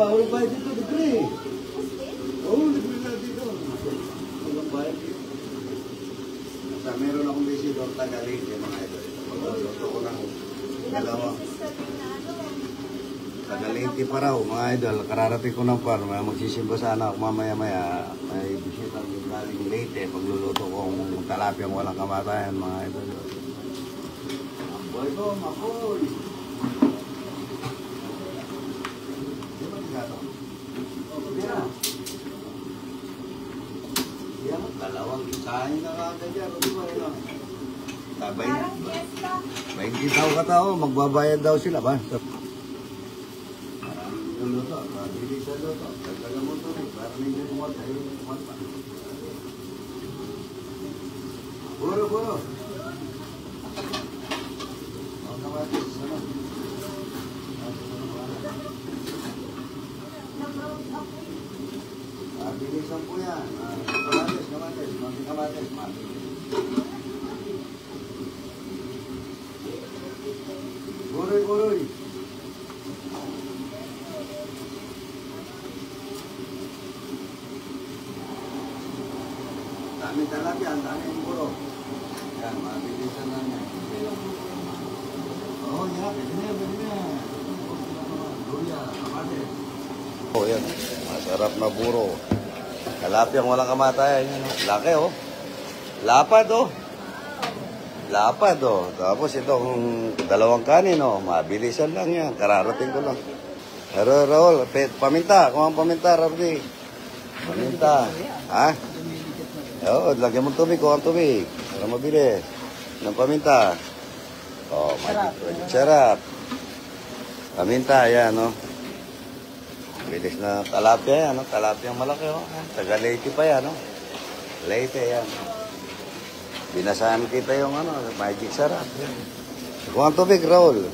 ba? Walang bayad dito, libre. Oo, libre na dito. Walang bayad dito. Basta meron akong visitor Tagalog, mga idol. Magluluto ko ng dalawa. Tagalog pa raw, mga idol. Kararating ko ng farm. Magsisimba sana ako mamaya-maya. May bisita yung galing Leyte. Pagluluto ko ng talapyang walang kamatayan, mga idol. Maboy ko, maboy. Yan, dalawang isahin na kagad dyan. Di ba yun? Sabay na. 20 tao ka tao, magbabayad daw sila ba? Maraming yung luto, mabilis sa luto. Tagtaga mo ito rin, para medyo tumal tayo. Puro, puro. Ang kamatis, ano? Mabilisan po yan. Kamatis, kamatis, mabilis. Guroy, guroy. Dami talapya, dami yung guro. Yan, mabilisan lang yan. Oo, yan, pwede na, pwede na. Luya, kamatis. Oh, yan. Masarap na buro. Talapyang walang kamatayan. Yan. Laki, oh. Lapad, oh. Lapad, oh. Tapos itong dalawang kanin, oh. Mabilisan lang yan. Kararating ko lang. Pero, Raul, paminta. Kung ang paminta, Rabdi. Paminta. Ha? Oo, lagyan mo tubig. Kung ang tubig. Para mabilis. Ng paminta. Oh, magic sarap. Paminta, yan, oh. Bilis na talapia yan, no? Talapia malaki, oh. Taga Leyte pa yan, no? Leyte yan. Binasahan kita yung, ano, magic sarap. Kung ang tubig, Raul.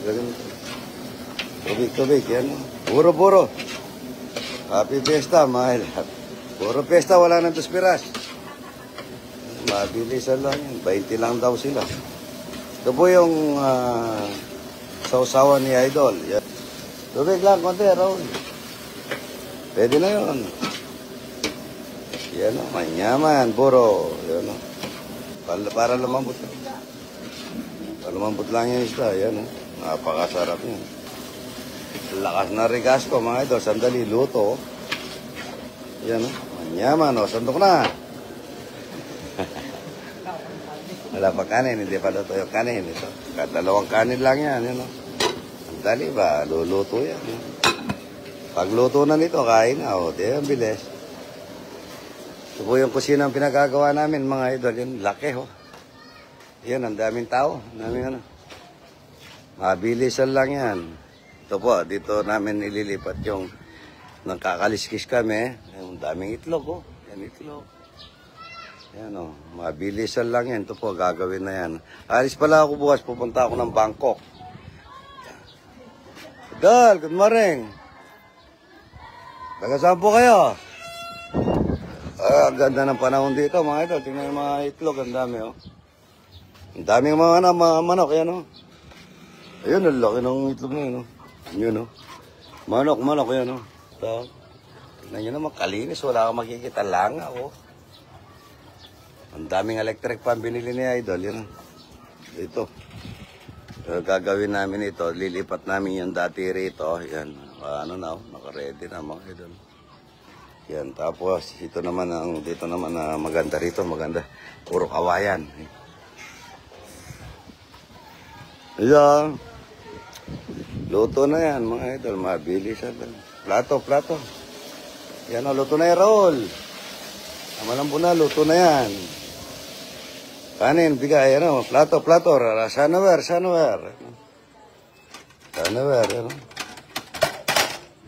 Tubig, yan, no? Puro. Happy Fiesta, mga ilat. Puro Fiesta, wala nang tuspiras. Mabilisan lang yan. 20 lang daw sila. Ito po yung sausawan ni Idol. Yan. Tubig lang, konti, Raul. Pwede na yun. Yan o, manyaman, puro. Yan o. Para lumambot. Para lumambot lang yung isda. Yan o. Napakasarap yun. Lakas na rigas ko, mga idol. Sandali, luto. Yan o. Manyaman o. Sandok na. Wala pa kanin. Hindi pa luto yung kanin. Ito. Dalawang kanin lang yan. Yan o. Sandali ba? Luluto yan. Yan. Pagluto na nito, kain na. O, diyan, bilis. Ito po yung kusina ang pinagagawa namin, mga idol. Yan, laki, ho. Yan, ang daming tao. Daming ano. Mabilisan lang yan. Ito po, dito namin ililipat yung nagkakaliskis kami. Ang daming itlog, ho. Yan, itlog. Yan, o. Mabilisan lang yan. Ito po, gagawin na yan. Alis pala ako bukas, pupunta ako ng Bangkok. Dal, good morning. Taga-saan po kayo? Ang ganda ng panahon dito, mga idol. Tingnan yung mga itlog, ang dami, oh. Ang daming mga manok, yan, oh. Ayun, ang laki ng itlog na yun, oh. Yun, oh. Manok, yan, oh. Ito. Tingnan nyo naman, kalinis. Wala kang makikita lang, oh. Ang daming electric fan binili ni Idol, yan, oh. Ito. Gagawin namin ito, lilipat namin yung dati rito, yan. Ano na, naka-ready na mga idol. Yan, tapos ito naman ang dito naman na maganda rito, maganda. Puro kawayan. Ayan. Luto na yan, mga idol, mabilis. Plato. Yan o, luto na yan, Raul. Malambo na, luto na yan. Kanin, bigay, ano, plato. Sanower, ano.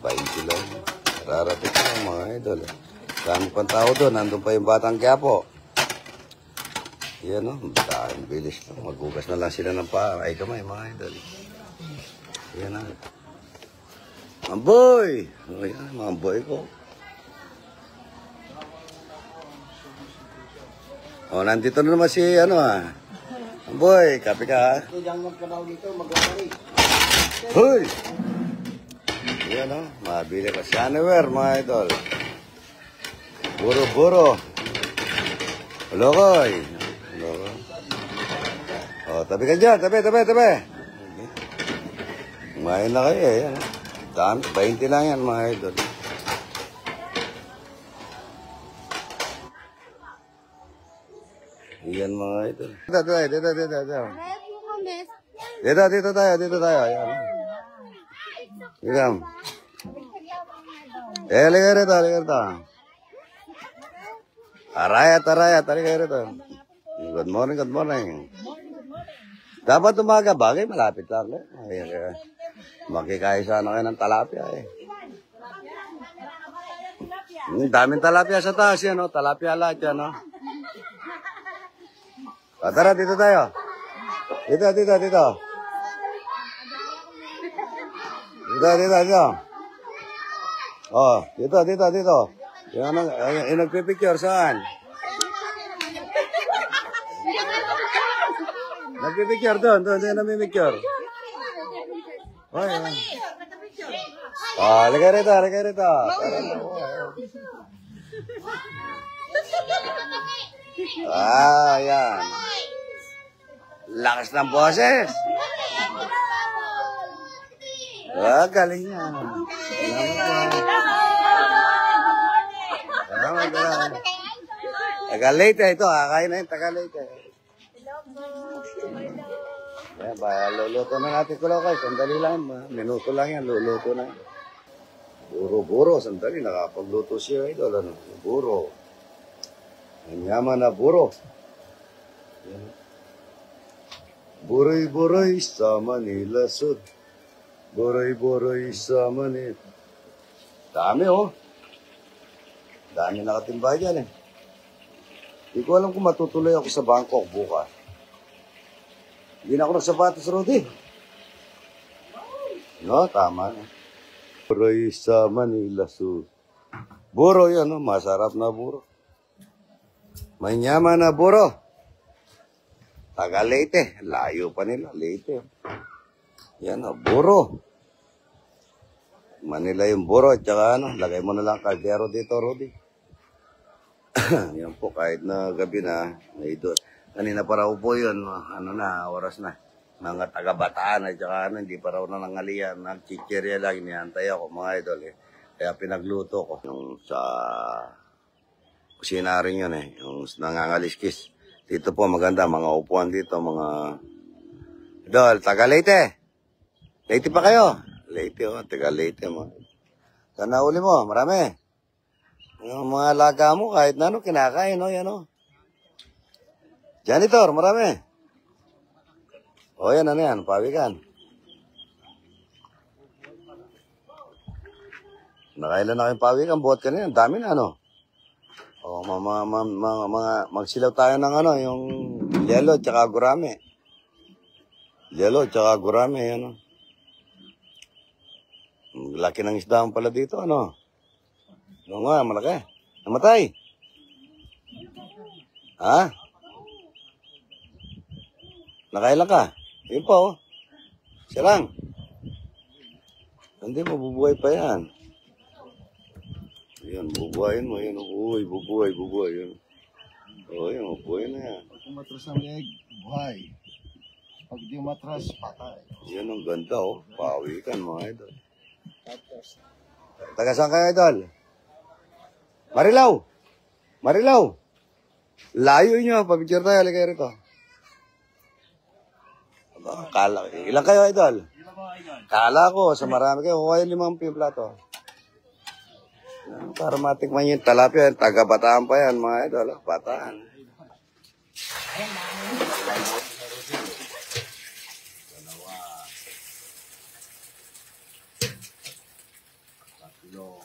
20 lang. Rarating lang, mga idol. Dami pang tao doon. Nandun pa yung Batang Quiapo. Yan o. Dahil bilis lang. Maghugas na lang sila ng paa. Ay kamay, mga idol. Yan o. Mamboy! O yan, mamboy ko. O, nandito na naman si, ano Mamboy, kape ka ha? Diyan magkanaw dito, maglalari. Hoy! Yan o, mabili ka sa anywhere mga idol. Buro-buro. Lokoy. Lokoy. O, tabi ka dyan, tabi. Kumain na kayo eh. Yan. Dami, 20 lang yan mga idol. Yan mga idol. Dito tayo. Dito tayo. Yan. Yan. Liga rito. Arayat, liga rito. Good morning. Dapat umaga, bagay, malapit lang. Makikaisa na kayo ng talapia eh. Daming talapia sa taas yan, no? Talapia lahat yan, no? Tara, dito tayo. Dito. Oh, dito. Yung nagpipicture, saan? Nagpipicture doon, yung namimicture. Oy. Lagay rito. Yan. Lakas ng boses. Galing yan. Taga-Leyte ito, kakain na yung Taga-Leyte. Luluto na natin kulokoy. Sandali lang. Minuto lang yan. Luluto na yan. Buro. Sandali. Nakapagluto siya. Idol. Buro. Manyaman na buro. Buroy sa Manila Sud. Buroy sa Manila. Dami oh. Dami nakatimbay dyan eh. Hindi ko alam kung matutuloy ako sa Bangkok bukas. Hindi na ako nagsapatos, Rudy. No, tama na. Buroy sa Manila Sud. Buro yan, no? Masarap na buro. Manyaman na buro. Taga-Leyte. Layo pa nila, Leyte. Yan, no? Buro. Manila yung buro. At saka, lagay mo na lang kaldero dito, Rudy. Yan po, kahit na gabi na, may doon. Kanina pa raw po yun, oras na. Mga taga-Bataan at saka hindi pa raw nanangalian. Nagchichirya lang, inihantay ako mga idol eh. Kaya pinagluto ko. Yung sa kusina rin yun eh, yung nangangaliskis. Dito po maganda, mga upuan dito, mga idol, taga-Leyte. Leyte pa kayo? Leyte taga-Leyte mo. Sana uli mo, marami. Yung mga alaga mo, kahit na kinakain, yan Janitor, marami. O yan, yan, pawikan. Nakailan na kayong pawikan, buhat ka na yan, dami na, O, magsilaw tayo ng yung yelo tsaka gurame. Yelo tsaka gurame, yan Laki ng isdaan pala dito, Oo nga, malaki. Namatay. Ha? Nakailan ka? Yun po, Siya lang. Hindi, mabubuhay pa yan. Yan, bubuhayin mo. Yan, bubuhay. Yan. Yan, bubuhay na yan. Pag umatras ang leg, buhay. Pag di umatras, patay. Yan ang ganda, Pawikan, mga idol. Taga saan kayo, idol? Marilaw! Layo nyo, pabicture tayo, halika rito. Ilan kayo, idol? Kala ko, sa marami kayo, huwag yung 5 plato. Para matikman yung talapia, taga-Bataan pa yan, mga idol. Bataan. Dalawa. Tatlo.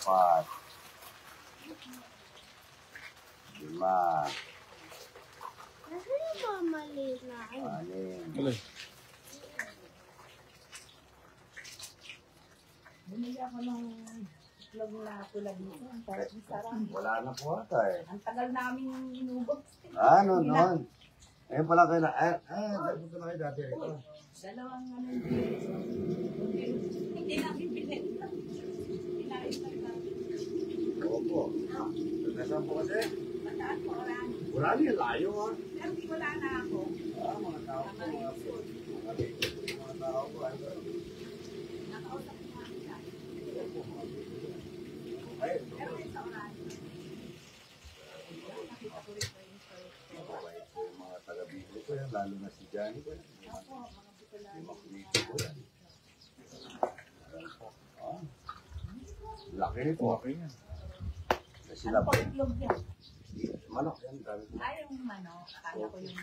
4. 5. Ano yung mamali na? 6. Bumili ako ng itlog na tulad nito. Ang sarap. Wala na po ata eh. Ang tagal namin inubos. Ano nun? Ayun pala kayo na, punta na kayo dati rito. Dalawang ano hindi namin pinenta. Pinaitan namin. Opo. Nasaan po kasi? Mataan po orang. Marami, layo ha. Pero di wala na ako. Mga tao po. Mga tao po. Nakausap ko nga siya. Ay, Pero may sa oras. Nakita ko rin po yung story. yung mga taga-Bicol ko yan, lalo na si Johnny ko yan. Ako, mga Bicolano. Yung makulito ko yan. Ayan po. Laki nito. Okay yan. Kasi Ano po itlog yan? manok yan. Dami ko. Ay, yung manok. Akala ko yung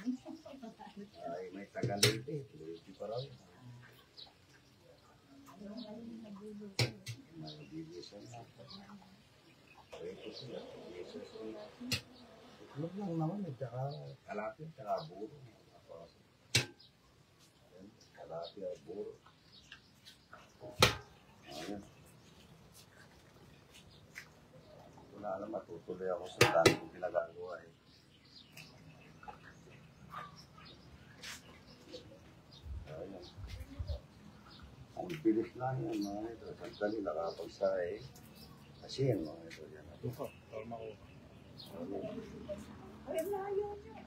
Ay, may taga-Leyte. Leyte pa raw. May bibisan na. Ito sila. Itlog lang naman eh. Tsaka kalapin, tsaka buro. Ayan, kalapin, buro. Ayan. Wala alam, matutuloy ako sa dami kong pinagagawa eh. Ayan. Ang bilis lang yan mga ito. Sandali nakapagsa eh. Kasi yan mga ito yan. Ito po, kalma ko. Ay, layo niya.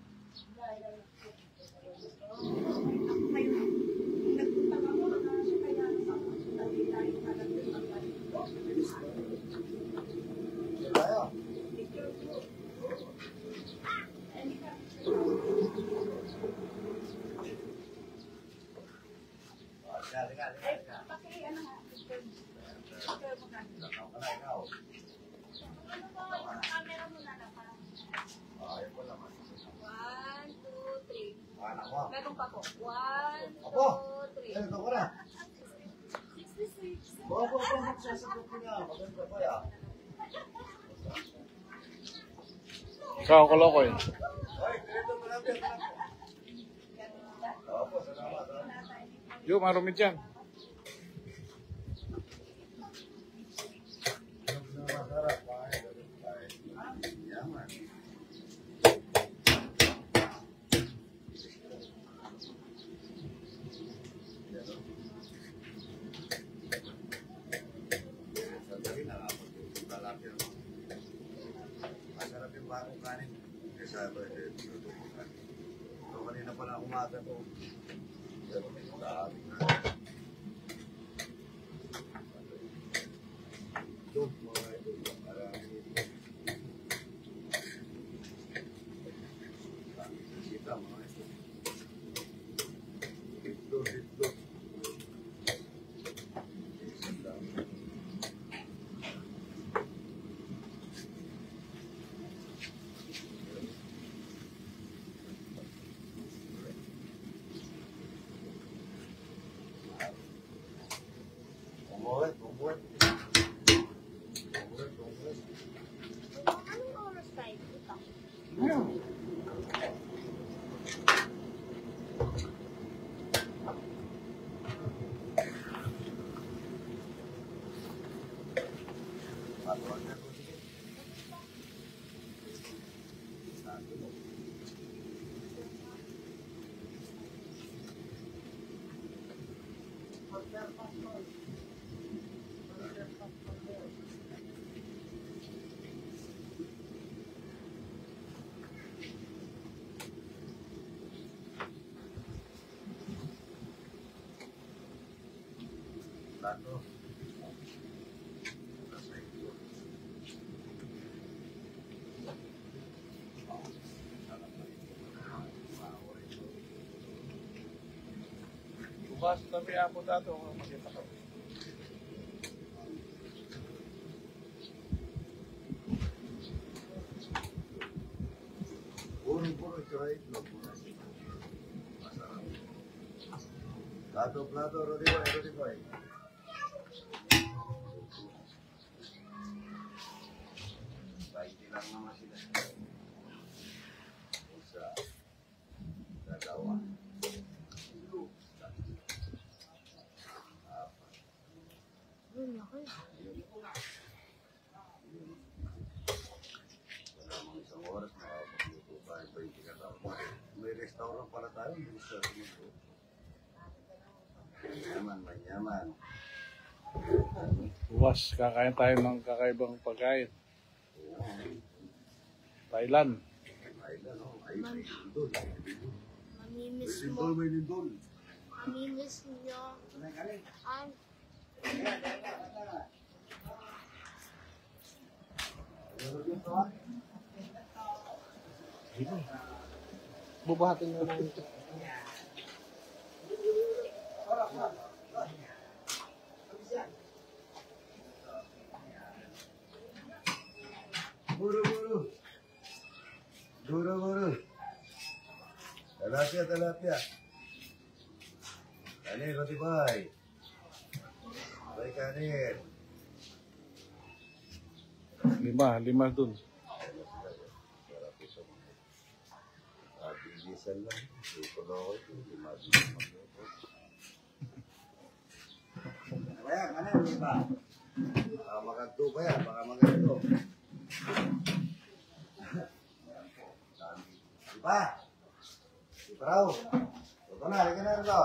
Ako ngayon, nagpunta ako na kaya tayo talaga yung Yan tayo. Paki-ano nga. Ikaw ka na, ikaw. Ano ba yung camera mo na lang? Ayaw ko naman. 1, 2, 3. Anak mo. Meron pa po. 1, Apo. 2, 3. Ito ka na. 66. Bawa po ako magsasagot ko niya. Maganda pa yan. Ikaw, Kolokoy. Ay, dito malapit. Opo, salamat. Yo, marumid yan. Masarap. Yaman. Sandali na ako. Lalapit ako. Masarap yung bagong kanin. Kesa ba tinutubukan. So kanina pala umaga to. Pero may kaabig na. Ito, mga ito. Marami ito. Sita, mga ito. Ito. Isang lang. Umuwi. Anong oras tayo dito? Plato. Bukas, tabi ako dato. Makita ko. Puro tsaka itlog. Masarap. Plato, Rodi Boy. Baiti lang naman sila. Isa, dalawa, apat. Wala mga isang oras, makapagluto tayo 20 katao. May rest restaurant pala tayo. Manyaman, manyaman. Bukas, kakain tayo ng kakaibang pagkain. Thailand. Thailand, oh. Ay, may lindol. Mamimiss mo. Lindol, may lindol. Mamimiss nyo. An Bubuhatin mo lang ito. Buru, buru. Buru, buru. Talapia, talapia. Kanin, roti bay. Bay kanin. 5 dun. Diesel lang. Dito na ako ito. Kaya, kanin, di ba? Baka magagto pa yan. Baka magagto. Di ba? Di ba raw? Ito na, halika na ito.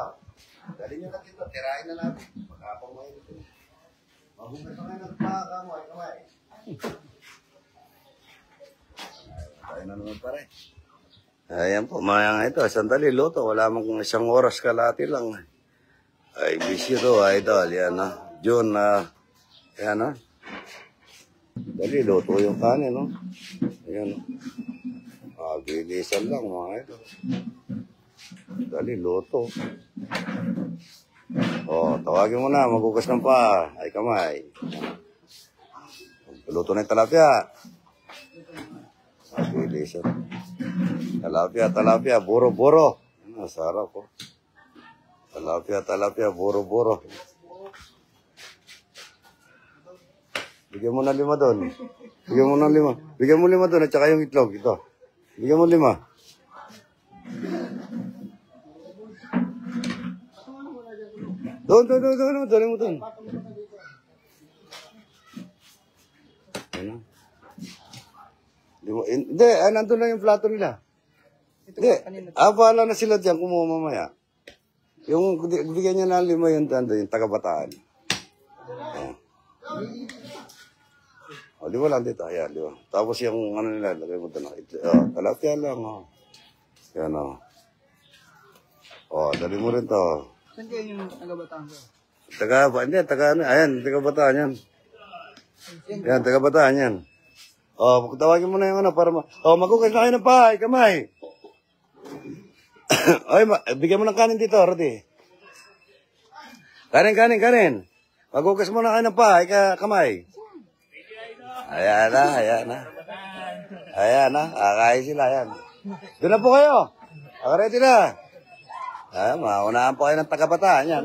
Dali nyo na dito. Tirahin na natin. Magkapang mainit ito. Mahugas na ngayon ang kamay. Kamay. Tayo na naman pa rin. Ayan po, mga ito, sandali, luto. Wala mang 1 oras kalati lang. Ay, busy to, idol. Yan, no? June, yan, no? Dali, luto yung kanin, no? Ayan, no? Gilisan lang, mga idol. Dali, luto. Oh, tawagin mo na, magugas ng pa. Ay, kamay. Luto na yung talapia. Gilisan. Talapia, talapia, buro-buro. Ano, sarap po. Talapia, talapia, buro-buro. Bigyan mo na 5 doon. Bigyan mo na 5. Bigyan mo 5 doon at saka yung itlog. Ito. Bigyan mo 5. Doon. Dali mo doon. Ano? Hindi, nandun lang yung plato nila. Hindi, bahala na sila dyan kumuha mamaya. Yung bigyan niya ng 5 yung taga-bataan. O, di ba lang dito? Ayan, di ba? Tapos yung ano nila, lagay mo doon. Talapia lang, o. Yan, o. O, dali mo rin to. Saan kayo yung taga-bataan ko? Ayan, taga-bataan yan. Yan, taga-bataan yan. O, tawagin mo na yung ano para magugas na kayo ng pahay, kamay. Oy, bigyan mo ng kanin dito, Rodi. Kanin. Magugas mo na kayo ng pahay, kamay. Ayan na. Kakain sila, ayan. Doon na po kayo. Ready na. Ayan, maunahan po kayo ng taga-bataan yan.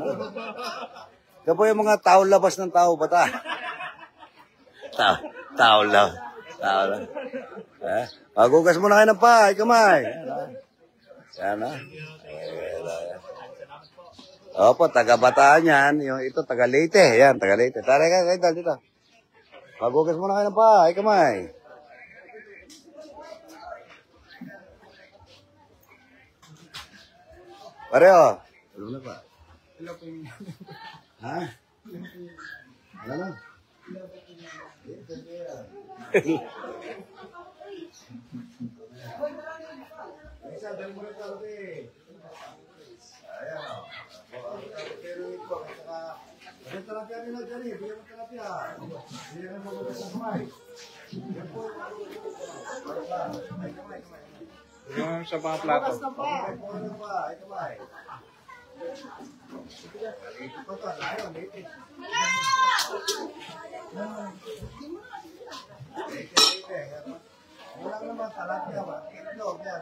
Ito po yung mga tao labas ng tao bata. Tao labas. Magugas mo na kayo ng pahay, kamay. Yan na. Opo, taga-bataan yan. Yung ito, taga-Leyte. Yan, taga-Leyte. Tara ka, dito. Magugas mo na kayo ng pahay, kamay. Pareho. Alam na pa. Ha? Ano lang? Yung sa mga plato. Walang naman talapia ba? Itlog yan.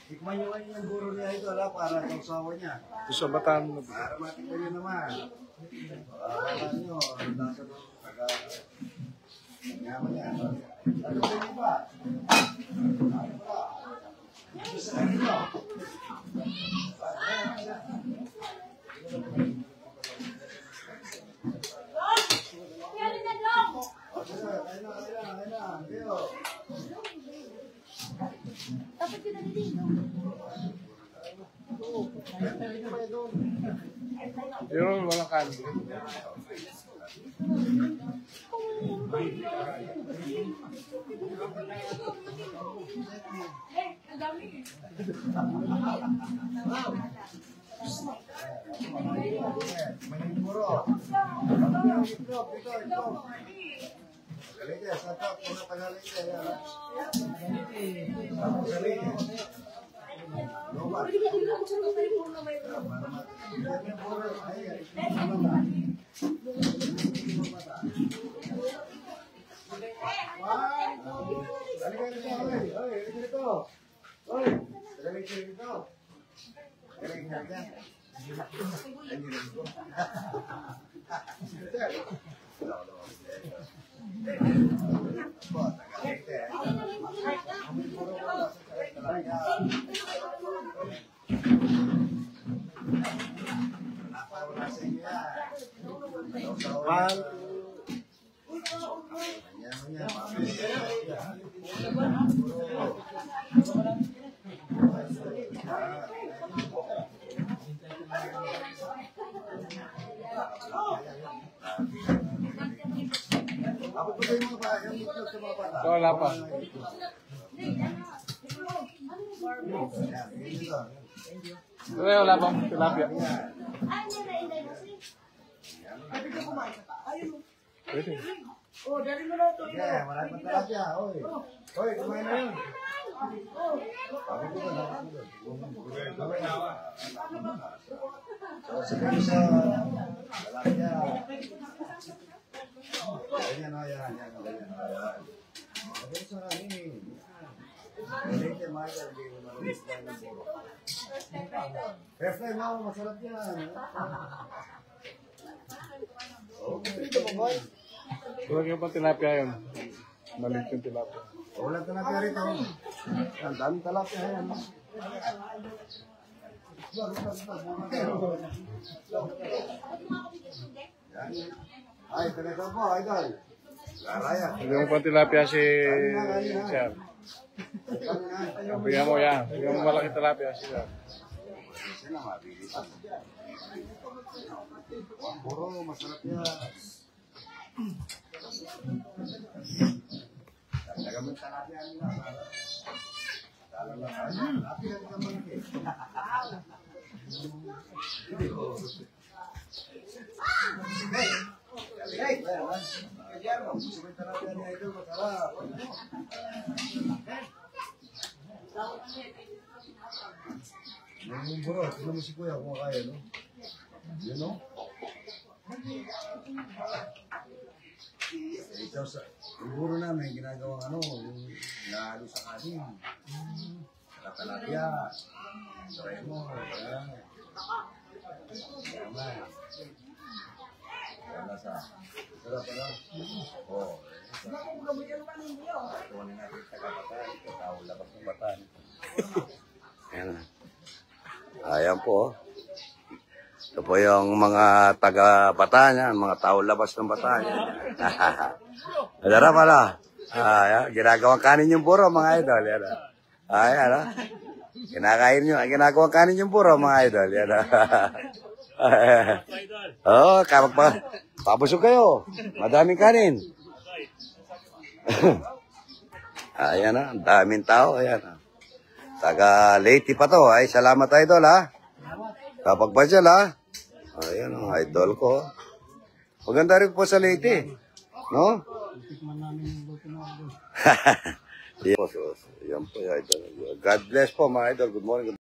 Tikman nyo kayo yung buro niya ito para sa usawa niya. Ito sa Bataan mo. Para matikman nyo naman. Wala nyo. Nasa doon. Yaman niya. Ano ba yun ba? Ano ba? Gusto ka nito? Dapat yun na nilino. Yun, walang kanin. Maniburo. Ito. Kalite, satak, muna tagalite. Wala pa. Wala pang tilapia. Pwede. Oh, dari mo na ito. Yeah, marami pa talapia. Oy. Oy, kumain na yun. Sabi sa talapia. Ganyan o, yan. Sabi sa amin. Ganyan, Michael. First time ako, masarap yan. Tulad yung pang tilapia yun. Maliit yung tilapia. Walang talapia rito. Ang daming talapia yan. Ay, talaga po, idol. Laraya. Yung pang tilapia si Sir. Bigyan mo yan. Bigyan mo malaki tilapia si Sir. Sila mabilis. Puro masarap yan. Nagamit talapia nila. Talapia nila malaki. Bro, tignan mo si Kuya kung kaya, no? Yun, no? Ito sa siguro namin ginagawa yung nahalo sa kanin. Sa talapia. Try mo. Yan. Yaman. Yan nasa. Sarap na. Oo. Tuwanin natin sa kapatan. Tao labas ng batan. Ayan. Ayan po. Ito po yung mga taga-Batañan, mga tao labas ng Batañan. Adara pala. Ginagawang kanin yung buro, mga idol. Yan. Ayan. Kinakain nyo. Ginagawang kanin yung buro, mga idol. Yan. Oo, papusog kayo. Madaming kanin. Ayan na, daming tao. Ayan. Taga Leyte pa to. Ay, salamat idol, ha. Kapag ba siya, ha. Ayan, ang idol ko. Maganda rin po sa Leyte. No? Yan po, yung idol. God bless po, mga idol. Good morning.